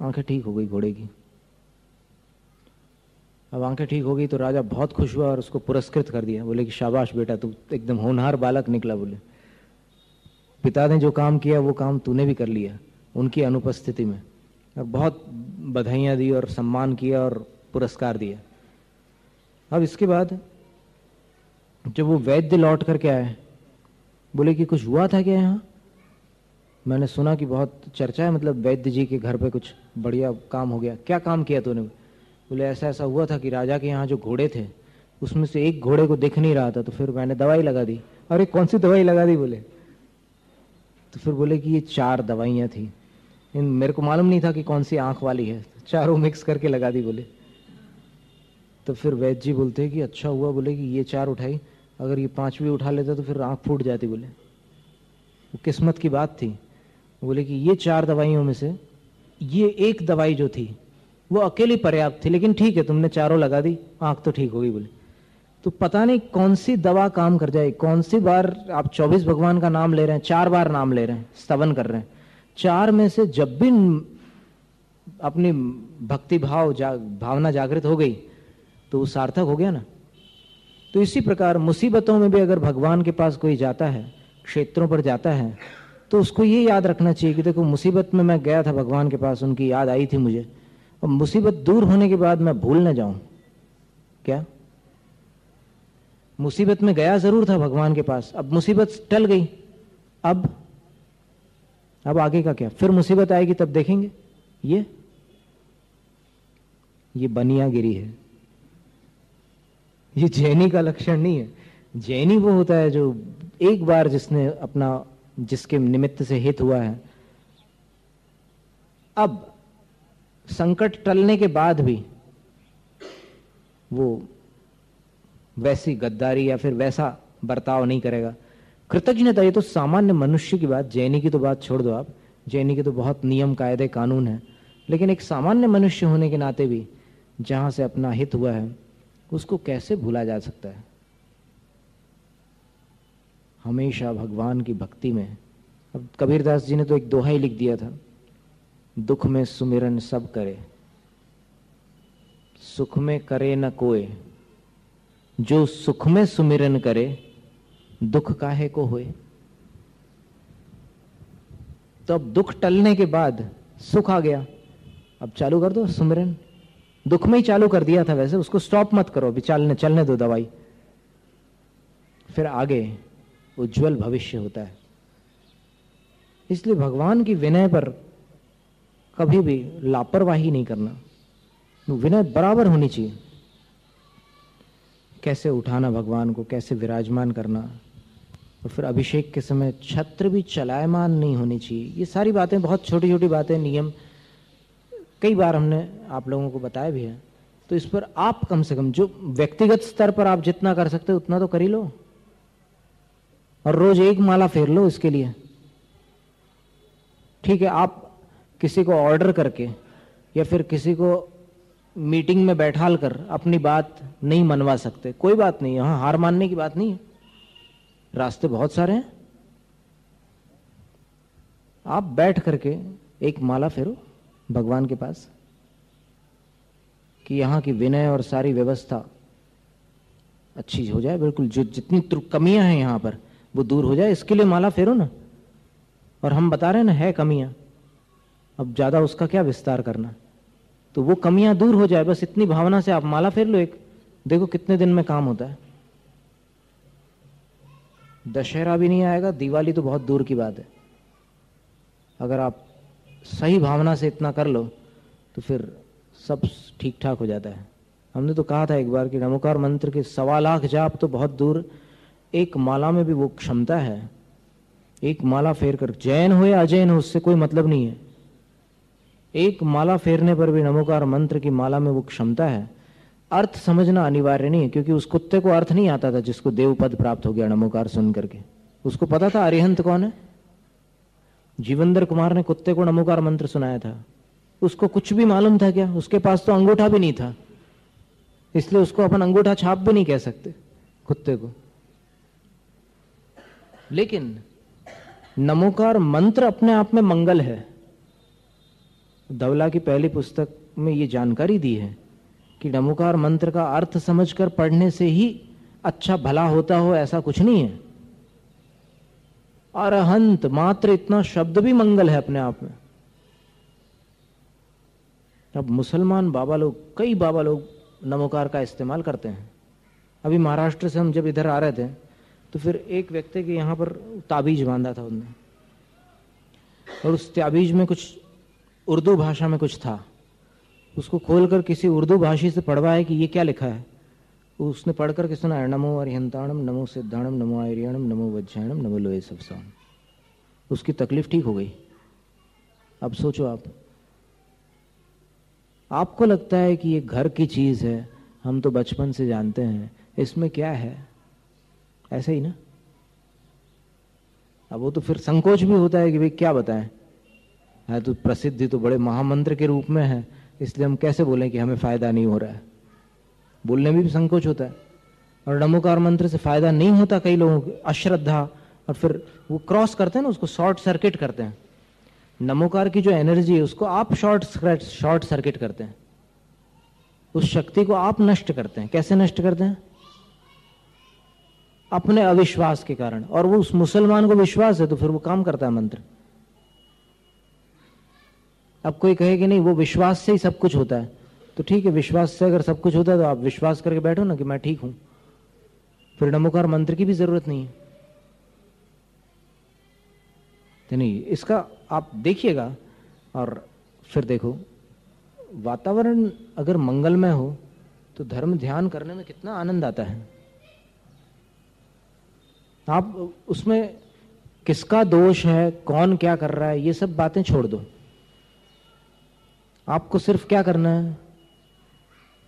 आंखें ठीक हो गई घोड़े की। अब आंखें ठीक हो गई तो राजा बहुत खुश हुआ और उसको पुरस्कृत कर दिया। बोले कि शाबाश बेटा, तू एकदम होनहार बालक निकला। बोले पिता ने जो काम किया वो काम तूने भी कर लिया उनकी अनुपस्थिति में। और बहुत बधाइयाँ दी और सम्मान किया और पुरस्कार दिया। अब इसके बाद जब वो वैद्य लौट करके आए, बोले कि कुछ हुआ था क्या यहाँ? मैंने सुना कि बहुत चर्चा है, मतलब वैद्य जी के घर पे कुछ बढ़िया काम हो गया। क्या काम किया तूने? बोले ऐसा ऐसा हुआ था कि राजा के यहाँ जो घोड़े थे उसमें से एक घोड़े को दिख नहीं रहा था, तो फिर मैंने दवाई लगा दी। अरे कौन सी दवाई लगा दी? बोले तो फिर बोले कि ये 4 दवाइयाँ थी, इन मेरे को मालूम नहीं था कि कौन सी आंख वाली है, चारों मिक्स करके लगा दी। बोले तो फिर वैद्य जी बोलते हैं कि अच्छा हुआ, बोले कि ये 4 उठाई, अगर ये 5वीं उठा लेता तो फिर आंख फूट जाती। बोले वो किस्मत की बात थी। बोले कि ये 4 दवाइयों में से ये एक दवाई जो थी वो अकेली पर्याप्त थी, लेकिन ठीक है तुमने चारों लगा दी, आंख तो ठीक हो गई। बोले तो पता नहीं कौन सी दवा काम कर जाए। कौन सी बार आप 24 भगवान का नाम ले रहे हैं, 4 बार नाम ले रहे हैं, स्तवन कर रहे हैं, 4 में से जब भी अपनी भक्ति भावना जागृत हो गई तो वो सार्थक हो गया ना। तो इसी प्रकार मुसीबतों में भी अगर भगवान के पास कोई जाता है, क्षेत्रों पर जाता है, तो उसको ये याद रखना चाहिए कि देखो मुसीबत में मैं गया था भगवान के पास, उनकी याद आई थी मुझे, और मुसीबत दूर होने के बाद मैं भूल न जाऊं। क्या मुसीबत में गया जरूर था भगवान के पास, अब मुसीबत टल गई, अब आगे का क्या? फिर मुसीबत आएगी तब देखेंगे। ये बनियागिरी है, ये जैनी का लक्षण नहीं है। जैनी वो होता है जो एक बार जिसके निमित्त से हित हुआ है, अब संकट टलने के बाद भी वो वैसी गद्दारी या फिर वैसा बर्ताव नहीं करेगा। कृतज्ञता ये तो सामान्य मनुष्य की बात, जैनी की तो बात छोड़ दो आप, जैनी के तो बहुत नियम कायदे कानून है, लेकिन एक सामान्य मनुष्य होने के नाते भी जहां से अपना हित हुआ है उसको कैसे भूला जा सकता है? हमेशा भगवान की भक्ति में। अब कबीरदास जी ने तो एक दोहा ही लिख दिया था, दुख में सुमिरन सब करे, सुख में करे न कोय, जो सुख में सुमिरन करे दुख काहे को होए। तो अब दुख टलने के बाद सुख आ गया, अब चालू कर दो सुमिरन। दुख में ही चालू कर दिया था वैसे, उसको स्टॉप मत करो, अभी चलने दो दवाई, फिर आगे उज्जवल भविष्य होता है। इसलिए भगवान की विनय पर कभी भी लापरवाही नहीं करना, विनय बराबर होनी चाहिए। कैसे उठाना भगवान को, कैसे विराजमान करना, और फिर अभिषेक के समय छत्र भी चलायमान नहीं होनी चाहिए। ये सारी बातें बहुत छोटी छोटी बातें, नियम कई बार हमने आप लोगों को बताया भी है। तो इस पर आप कम से कम जो व्यक्तिगत स्तर पर आप जितना कर सकते हो उतना तो कर ही लो, और रोज एक माला फेर लो इसके लिए। ठीक है, आप किसी को ऑर्डर करके या फिर किसी को मीटिंग में बैठाल कर अपनी बात नहीं मनवा सकते, कोई बात नहीं, यहां हार मानने की बात नहीं है, रास्ते बहुत सारे हैं। आप बैठ करके एक माला फेरो भगवान के पास कि यहां की विनय और सारी व्यवस्था अच्छी हो जाए, बिल्कुल जो जितनी कमियां हैं यहां पर वो दूर हो जाए, इसके लिए माला फेरो ना। और हम बता रहे हैं ना, है कमियां, अब ज्यादा उसका क्या विस्तार करना, तो वो कमियां दूर हो जाए, बस इतनी भावना से आप माला फेर लो एक, देखो कितने दिन में काम होता है। दशहरा भी नहीं आएगा, दिवाली तो बहुत दूर की बात है। अगर आप सही भावना से इतना कर लो तो फिर सब ठीक ठाक हो जाता है। हमने तो कहा था एक बार कि नमोकार मंत्र के 1.25 लाख जाप तो बहुत दूर, एक माला में भी वो क्षमता है। एक माला फेर कर, जैन हो या अजैन हो, उससे कोई मतलब नहीं है, एक माला फेरने पर भी नमोकार मंत्र की माला में वो क्षमता है। अर्थ समझना अनिवार्य नहीं है, क्योंकि उस कुत्ते को अर्थ नहीं आता था जिसको देव पद प्राप्त हो गया नमोकार सुन करके। उसको पता था अरिहंत कौन है। जीवेंद्र कुमार ने कुत्ते को नमोकार मंत्र सुनाया था, उसको कुछ भी मालूम था क्या? उसके पास तो अंगूठा भी नहीं था, इसलिए उसको अपन अंगूठा छाप भी नहीं कह सकते कुत्ते को। लेकिन नमोकार मंत्र अपने आप में मंगल है, धवला की पहली पुस्तक में ये जानकारी दी है कि नमोकार मंत्र का अर्थ समझकर पढ़ने से ही अच्छा भला होता हो, ऐसा कुछ नहीं है। अरहंत मात्र इतना शब्द भी मंगल है अपने आप में। अब मुसलमान बाबा लोग, कई बाबा लोग नमोकार का इस्तेमाल करते हैं। अभी महाराष्ट्र से हम जब इधर आ रहे थे तो फिर एक व्यक्ति के यहाँ पर ताबीज बांधा था उन्होंने, और उस ताबीज में कुछ उर्दू भाषा में कुछ था। उसको खोलकर किसी उर्दू भाषी से पढ़वाया कि ये क्या लिखा है। उसने पढ़कर के सुना, नमो अरिहंताणम, नमो सिद्धाणम, नमो आर्यणम, नमो वज्रायणम, नमो लोहे सबसाम। उसकी तकलीफ ठीक हो गई। अब सोचो आपको लगता है कि ये घर की चीज है, हम तो बचपन से जानते हैं, इसमें क्या है, ऐसे ही ना। अब वो तो फिर संकोच भी होता है कि भाई क्या बताएं, है तो प्रसिद्धि तो बड़े महामंत्र के रूप में है, इसलिए हम कैसे बोलें कि हमें फायदा नहीं हो रहा है। बोलने में भी संकोच होता है। और नमोकार मंत्र से फायदा नहीं होता कई लोगों को, अश्रद्धा, और फिर वो क्रॉस करते हैं ना, उसको शॉर्ट सर्किट करते हैं। नमोकार की जो एनर्जी है उसको आप शॉर्ट सर्किट करते हैं, उस शक्ति को आप नष्ट करते हैं। कैसे नष्ट करते हैं? अपने अविश्वास के कारण। और वो उस मुसलमान को विश्वास है तो फिर वो काम करता है मंत्र। अब कोई कहे कि नहीं वो विश्वास से ही सब कुछ होता है, तो ठीक है, विश्वास से अगर सब कुछ होता है तो आप विश्वास करके बैठो ना कि मैं ठीक हूं, फिर नमोकार मंत्र की भी जरूरत नहीं है। तो नहीं, इसका आप देखिएगा और फिर देखो, वातावरण अगर मंगलमय हो तो धर्म ध्यान करने में कितना आनंद आता है। आप उसमें किसका दोष है, कौन क्या कर रहा है, ये सब बातें छोड़ दो। आपको सिर्फ क्या करना है,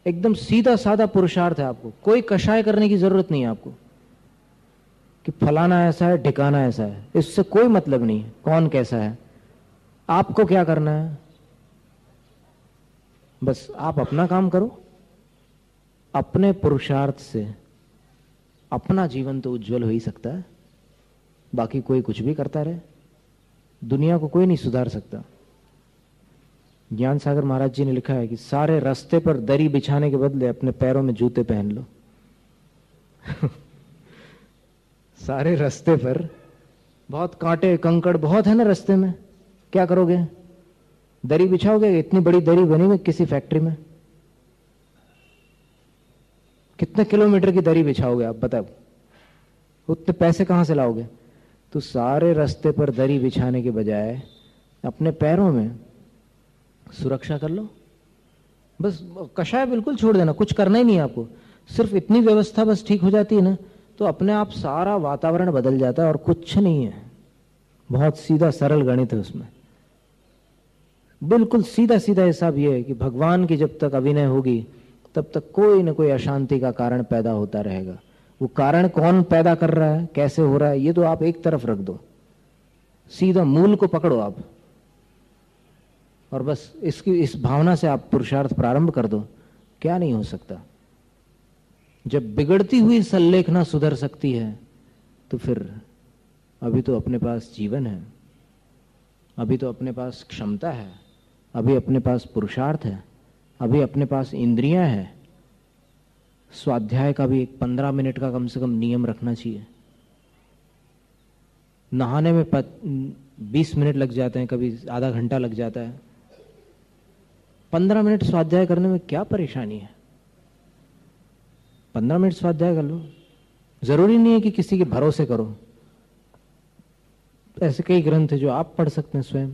एकदम सीधा साधा पुरुषार्थ है। आपको कोई कषाय करने की जरूरत नहीं है आपको कि फलाना ऐसा है, ठिकाना ऐसा है, इससे कोई मतलब नहीं है कौन कैसा है। आपको क्या करना है, बस आप अपना काम करो। अपने पुरुषार्थ से अपना जीवन तो उज्जवल हो ही सकता है, बाकी कोई कुछ भी करता रहे, दुनिया को कोई नहीं सुधार सकता। ज्ञान सागर महाराज जी ने लिखा है कि सारे रास्ते पर दरी बिछाने के बदले अपने पैरों में जूते पहन लो। सारे रास्ते पर बहुत कांटे कंकड़ बहुत है ना रास्ते में, क्या करोगे? दरी बिछाओगे? इतनी बड़ी दरी बनी हुई किसी फैक्ट्री में, कितने किलोमीटर की दरी बिछाओगे आप बताओ? उतने पैसे कहां से लाओगे? तो सारे रास्ते पर दरी बिछाने के बजाय अपने पैरों में सुरक्षा कर लो। बस कषाय बिल्कुल छोड़ देना, कुछ करना ही नहीं है आपको। सिर्फ इतनी व्यवस्था बस ठीक हो जाती है ना, तो अपने आप सारा वातावरण बदल जाता है और कुछ नहीं है। बहुत सीधा सरल गणित है उसमें, बिल्कुल सीधा सीधा हिसाब ये है कि भगवान की जब तक अभिनय होगी तब तक कोई ना कोई अशांति का कारण पैदा होता रहेगा। वो कारण कौन पैदा कर रहा है, कैसे हो रहा है, ये तो आप एक तरफ रख दो, सीधा मूल को पकड़ो आप, और बस इस भावना से आप पुरुषार्थ प्रारंभ कर दो। क्या नहीं हो सकता। जब बिगड़ती हुई संलेखना सुधर सकती है तो फिर अभी तो अपने पास जीवन है, अभी तो अपने पास क्षमता है, अभी अपने पास पुरुषार्थ है, अभी अपने पास इंद्रियां हैं। स्वाध्याय का भी एक 15 मिनट का कम से कम नियम रखना चाहिए। नहाने में 20 मिनट लग जाते हैं, कभी आधा घंटा लग जाता है। 15 मिनट स्वाध्याय करने में क्या परेशानी है? 15 मिनट स्वाध्याय कर लो। जरूरी नहीं है कि किसी के भरोसे करो, ऐसे कई ग्रंथ है जो आप पढ़ सकते हैं स्वयं।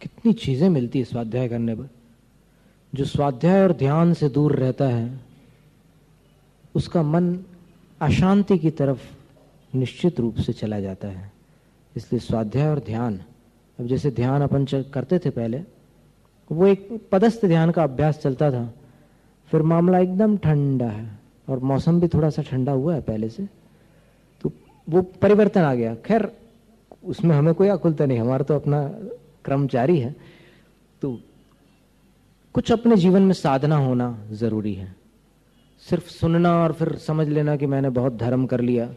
कितनी चीजें मिलती है स्वाध्याय करने पर। जो स्वाध्याय और ध्यान से दूर रहता है उसका मन अशांति की तरफ निश्चित रूप से चला जाता है। इसलिए स्वाध्याय और ध्यान, अब जैसे ध्यान अपन करते थे पहले, वो एक पदस्थ ध्यान का अभ्यास चलता था, फिर मामला एकदम ठंडा है और मौसम भी थोड़ा सा ठंडा हुआ है पहले से, तो वो परिवर्तन आ गया। खैर उसमें हमें कोई अकुलता नहीं, हमारा तो अपना क्रम जारी है। तो कुछ अपने जीवन में साधना होना जरूरी है। सिर्फ सुनना और फिर समझ लेना कि मैंने बहुत धर्म कर लिया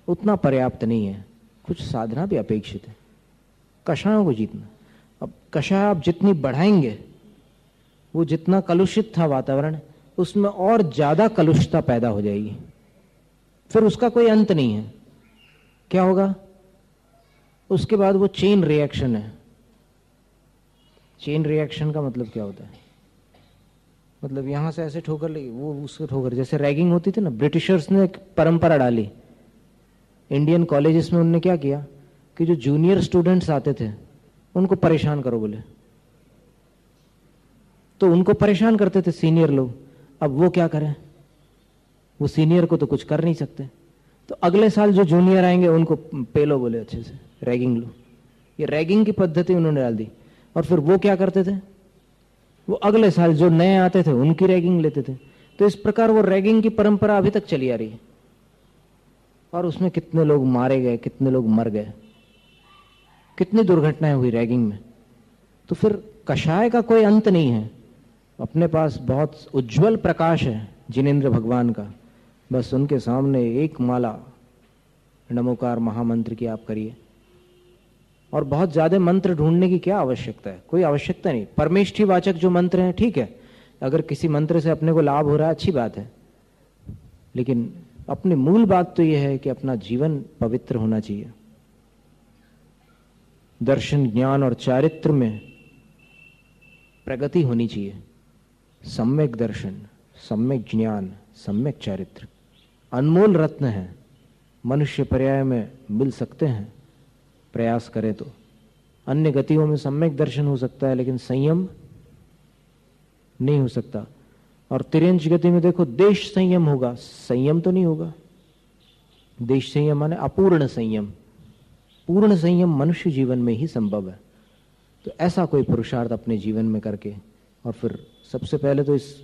उतना पर्याप्त नहीं है, कुछ साधना भी अपेक्षित है। कषायों को जीतना। अब कषाय आप जितनी बढ़ाएंगे, वो जितना कलुषित था वातावरण, उसमें और ज्यादा कलुषता पैदा हो जाएगी, फिर उसका कोई अंत नहीं है। क्या होगा उसके बाद? वो चेन रिएक्शन है। चेन रिएक्शन का मतलब क्या होता है? मतलब यहां से ऐसे ठोकर लगी, वो उससे ठोकर, जैसे रैगिंग होती थी ना, ब्रिटिशर्स ने एक परंपरा डाली इंडियन कॉलेजेस में। उन्होंने क्या किया कि जो जूनियर स्टूडेंट्स आते थे उनको परेशान करो बोले, तो उनको परेशान करते थे सीनियर लोग। अब वो क्या करें, वो सीनियर को तो कुछ कर नहीं सकते, तो अगले साल जो जूनियर आएंगे उनको पेलो बोले, अच्छे से रैगिंग लो। ये रैगिंग की पद्धति उन्होंने डाल दी। और फिर वो क्या करते थे, वो अगले साल जो नए आते थे उनकी रैगिंग लेते थे। तो इस प्रकार वो रैगिंग की परंपरा अभी तक चली आ रही है। और उसमें कितने लोग मारे गए, कितने लोग मर गए, कितनी दुर्घटनाएं हुई रैगिंग में। तो फिर कषाय का कोई अंत नहीं है। अपने पास बहुत उज्जवल प्रकाश है जिनेंद्र भगवान का, बस उनके सामने एक माला नमोकार महामंत्र की आप करिए। और बहुत ज्यादा मंत्र ढूंढने की क्या आवश्यकता है? कोई आवश्यकता नहीं। परमेष्ठी वाचक जो मंत्र हैं ठीक है, अगर किसी मंत्र से अपने को लाभ हो रहा है अच्छी बात है, लेकिन अपनी मूल बात तो यह है कि अपना जीवन पवित्र होना चाहिए। दर्शन, ज्ञान और चारित्र में प्रगति होनी चाहिए। सम्यक दर्शन, सम्यक ज्ञान, सम्यक चारित्र अनमोल रत्न है, मनुष्य पर्याय में मिल सकते हैं प्रयास करें तो। अन्य गतियों में सम्यक दर्शन हो सकता है, लेकिन संयम नहीं हो सकता। और तिर्यंच गति में देखो देश संयम होगा, संयम तो नहीं होगा। देश संयम माने अपूर्ण संयम। पूर्ण संयम मनुष्य जीवन में ही संभव है। तो ऐसा कोई पुरुषार्थ अपने जीवन में करके, और फिर सबसे पहले तो इस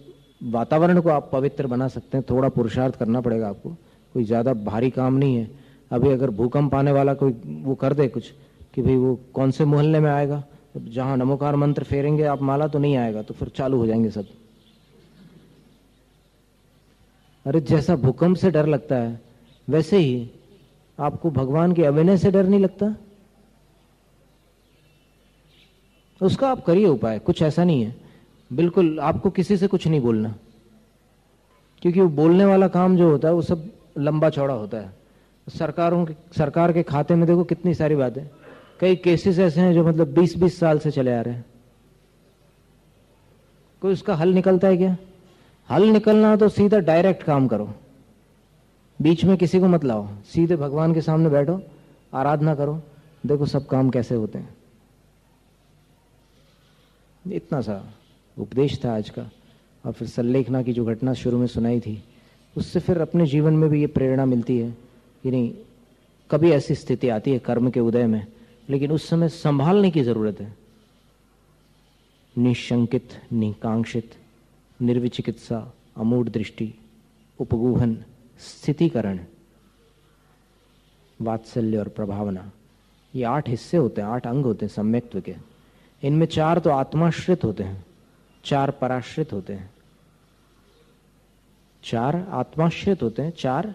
वातावरण को आप पवित्र बना सकते हैं। थोड़ा पुरुषार्थ करना पड़ेगा आपको, कोई ज्यादा भारी काम नहीं है। अभी अगर भूकंप आने वाला कोई वो कर दे कुछ कि भाई वो कौन से मोहल्ले में आएगा, जहां नमोकार मंत्र फेरेंगे आप माला तो नहीं आएगा, तो फिर चालू हो जाएंगे सब। अरे जैसा भूकंप से डर लगता है वैसे ही आपको भगवान के अभिनय से डर नहीं लगता? उसका आप करिए उपाय। कुछ ऐसा नहीं है, बिल्कुल आपको किसी से कुछ नहीं बोलना, क्योंकि वो बोलने वाला काम जो होता है वो सब लंबा चौड़ा होता है। सरकार के खाते में देखो कितनी सारी बातें, कई केसेस ऐसे हैं जो मतलब 20-20 साल से चले आ रहे हैं। कोई उसका हल निकलता है क्या? हल निकलना तो सीधा डायरेक्ट काम करो, बीच में किसी को मत लाओ, सीधे भगवान के सामने बैठो, आराधना करो, देखो सब काम कैसे होते हैं। इतना सा उपदेश था आज का। और फिर सल्लेखना की जो घटना शुरू में सुनाई थी, उससे फिर अपने जीवन में भी ये प्रेरणा मिलती है कि नहीं, कभी ऐसी स्थिति आती है कर्म के उदय में, लेकिन उस समय संभालने की जरूरत है। निशंकित, निकांक्षित, निर्विचिकित्सा, अमूढ़ दृष्टि, उपगूहन, स्थितिकरण, वात्सल्य और प्रभावना, ये 8 हिस्से होते हैं, 8 अंग होते हैं सम्यक्त्व के। इनमें 4 तो आत्माश्रित होते हैं, 4 पराश्रित होते हैं। 4 आत्माश्रित होते हैं, 4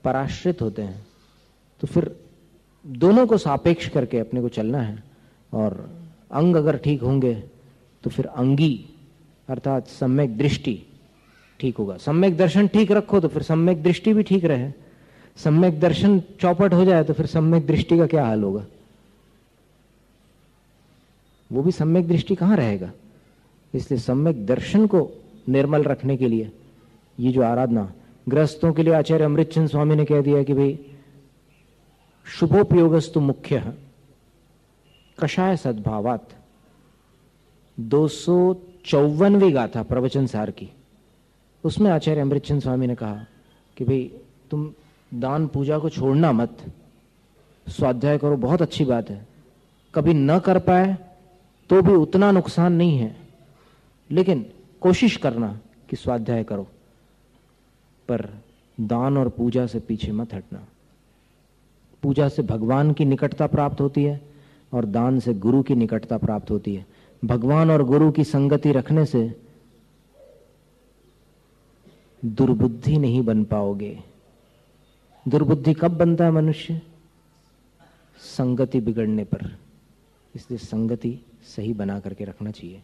पराश्रित होते हैं। तो फिर दोनों को सापेक्ष करके अपने को चलना है। और अंग अगर ठीक होंगे तो फिर अंगी अर्थात सम्यक दृष्टि ठीक होगा। सम्यक दर्शन ठीक रखो तो फिर सम्यक दृष्टि भी ठीक रहे। सम्यक दर्शन चौपट हो जाए तो फिर सम्यक दृष्टि का क्या हाल होगा? वो भी सम्यक दृष्टि कहां रहेगा? इसलिए सम्यक दर्शन को निर्मल रखने के लिए ये जो आराधना, गृहस्थों के लिए आचार्य अमृतचंद स्वामी ने कह दिया कि भाई शुभोपयोगस्तु मुख्य कषाय सद्भावात। 254वीं गाथा प्रवचन सार की, उसमें आचार्य अमृतचंद स्वामी ने कहा कि भाई तुम दान पूजा को छोड़ना मत, स्वाध्याय करो, बहुत अच्छी बात है। कभी न कर पाए तो भी उतना नुकसान नहीं है, लेकिन कोशिश करना कि स्वाध्याय करो, पर दान और पूजा से पीछे मत हटना। पूजा से भगवान की निकटता प्राप्त होती है और दान से गुरु की निकटता प्राप्त होती है। भगवान और गुरु की संगति रखने से दुर्बुद्धि नहीं बन पाओगे। दुर्बुद्धि कब बनता है मनुष्य? संगति बिगड़ने पर। इसलिए संगति सही बना करके रखना चाहिए।